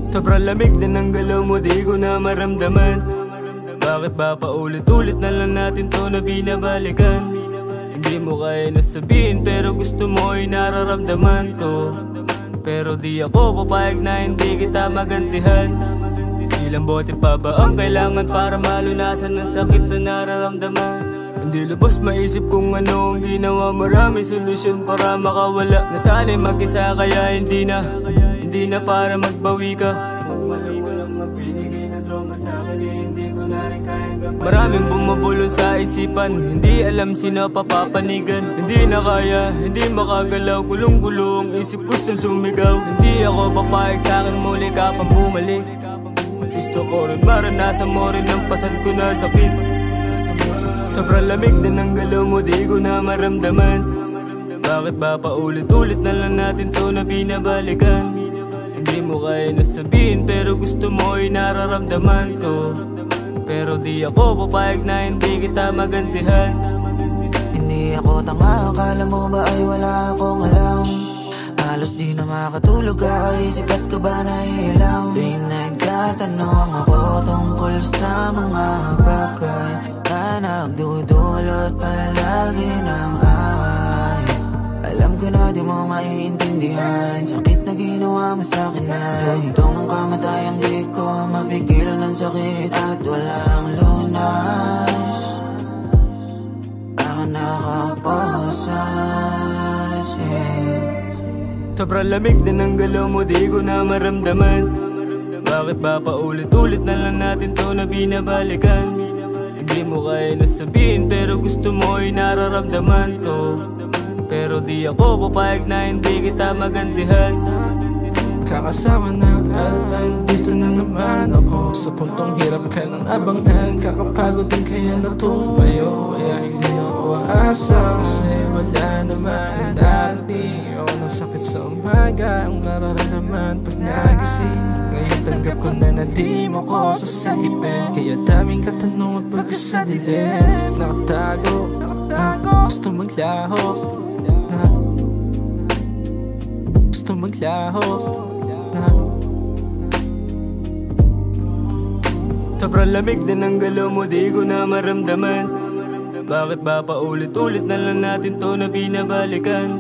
Sobrang lamig na ng galaw mo, di ko na maramdaman. Bakit ba paulit-ulit na lang natin to na binabalikan? Hindi mo kaya na sabihin pero gusto mo ay nararamdaman ko. Pero di ako papayag na hindi kita magantihan. Ilang bote pa ba ang kailangan para malunasan ang sakit na nararamdaman? Hindi lubos maisip kung ano ang ginawa. Maraming solusyon para makawala. Nasanay mag-isa kaya hindi na para magbawi ka. Magmalang ko lang mabinigay na trauma sa'kin, hindi ko na rin kayang gampanan. Maraming bumabulong sa isipan, hindi alam sino papapanigan. Hindi na kaya, hindi makagalaw, gulong-gulong isip gustong sumigaw. Hindi ako papayag sa'kin muli ka pang bumalik. Gusto ko rin maranasan mo rin ang pasan ko na sakit. Sobrang lamig na ng galaw mo, di ko na maramdaman. Bakit ba paulit-ulit na lang natin to na binabalikan? Hindi mo kaya na sabihin pero gusto mo ay nararamdaman ko. Pero di ako papayag na hindi kita magantihan. Hindi ako tanga, akala mo ba ay wala akong alam? Halos di na makatulog kakaisip at ka ba naiilaw? Tuwing nagtatanong ako tungkol sa mga bagay na nagdudulot palagi ng away. Alam ko na di mo maiintindihan, sakit na ginawa mo sa'kin na tugtong ng kamatayang di ko mapigilan ng sakit at walang lunas. Baka nakaposas, Sobrang lamig na ng galaw mo, di ko na maramdaman. Bakit ba paulit-ulit na lang natin to na binabalikan? Hindi mo kaya na sabihin pero gusto mo ay nararamdaman ko. Pero di ako papayag na hindi kita magantihan. Kakasama na dito na naman ako sa puntong hirap ka ng abangan. Kakapagod din kaya natumayo, kaya hindi ako aasa. Kasi wala naman ang darating. Ako ng sakit sa umaga, ang nararamdaman pag nagising. Ngayon tanggap ko na di mo ko sasagipin. Kaya daming katanungan pag sa dilim. Nakatago, gusto maglaho, gusto maglaho. Sobrang lamig na ng galaw mo, di ko na maramdaman. Bakit ba paulit-ulit na lang natin to na binabalikan?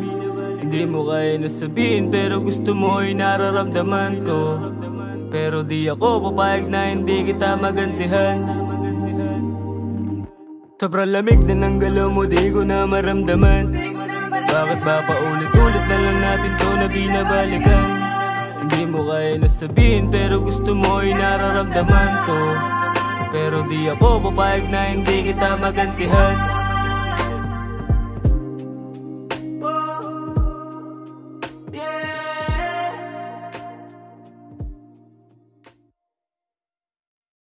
Hindi mo kaya na sabihin pero gusto mo ay nararamdaman ko. Pero di ako papayag na hindi kita magantihan. Sobrang lamig na ng galaw mo, di ko na maramdaman. Bakit ba paulit-ulit na lang natin to na binabalikan? Hindi mo kaya na sabihin pero gusto mo ay nararamdaman ko. Pero di ako papayag na hindi kita magantihan.